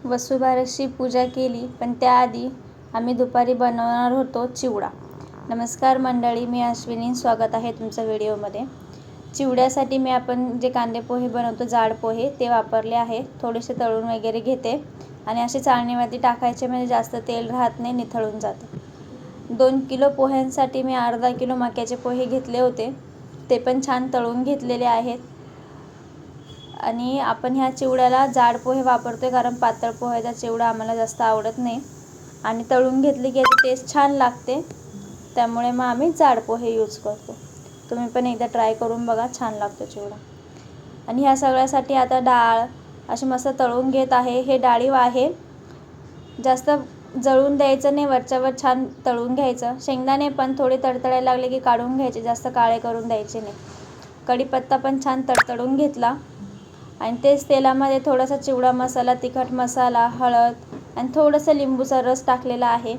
वसुबारसची पूजा केली, पण त्याआधी आम्ही दुपारी बनवणार होतो चिवडा. नमस्कार मंडळी, मी अश्विनी, स्वागत आहे तुमचं व्हिडिओमध्ये. चिवड्यासाठी मी आपण जे कांदे पोहे बनवतो, जाड पोहे, ते वापरले आहे. थोडेसे तळून वगैरे घेते आणि असे चाळणीमध्ये टाकायचे, म्हणजे जास्त तेल राहत नाही, निथळून जातं. 2 किलो पोह्यांसाठी मी अर्धा किलो मक्याचे पोहे घेतले होते, ते पण छान तळून घेतलेले आहेत. आणि आपण ह्या चिवड्याला जाड पोहे वापरतोय, कारण पातळ पोह्याचा चिवडा आम्हाला जास्त आवडत नाही आणि तळून घेतली की याची टेस्ट छान लागते, त्यामुळे मग आम्ही जाड पोहे यूज करतो. तुम्ही पण एकदा ट्राय करून बघा, छान लागतो चिवडा. आणि ह्या सगळ्यासाठी आता डाळ अशी मस्त तळून घेत आहे. हे डाळीव आहे, जास्त जळून द्यायचं नाही, वरच्यावर छान तळून घ्यायचं. शेंगदाणे पण थोडे तडतडायला लागले की काढून घ्यायचे, जास्त काळे करून द्यायचे नाही. कढीपत्ता पण छान तडतडून घेतला आणि तेच तेलामध्ये थोडासा चिवडा मसाला, तिखट मसाला, हळद आणि थोडंसं लिंबूचा रस टाकलेला आहे.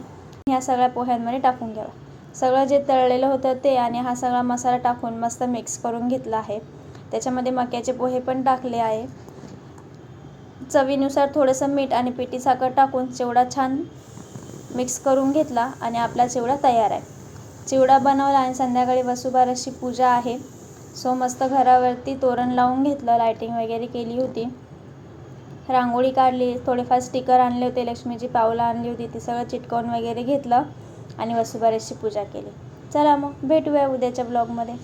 ह्या सगळ्या पोह्यांमध्ये टाकून घ्यावा. सगळं जे तळलेलं होतं ते आणि हा सगळा मसाला टाकून मस्त मिक्स करून घेतला आहे. त्याच्यामध्ये मक्याचे पोहे पण टाकले आहे. चवीनुसार थोडंसं मीठ आणि पिठी साखर टाकून चिवडा छान मिक्स करून घेतला आणि आपला चिवडा तयार आहे. चिवडा बनवला आणि संध्याकाळी वसुबारसची पूजा आहे, सो मस्त घरावरती तोरण लावून घेतलं, लायटिंग वगैरे केली होती, रांगोळी काढली, थोडेफार स्टिकर आणले होते, लक्ष्मीची पावलं आणली होती, ते सगळं चिटकवून वगैरे घेतलं आणि वसुबारसची पूजा केली. चला मग भेटूया उद्याच्या ब्लॉगमध्ये.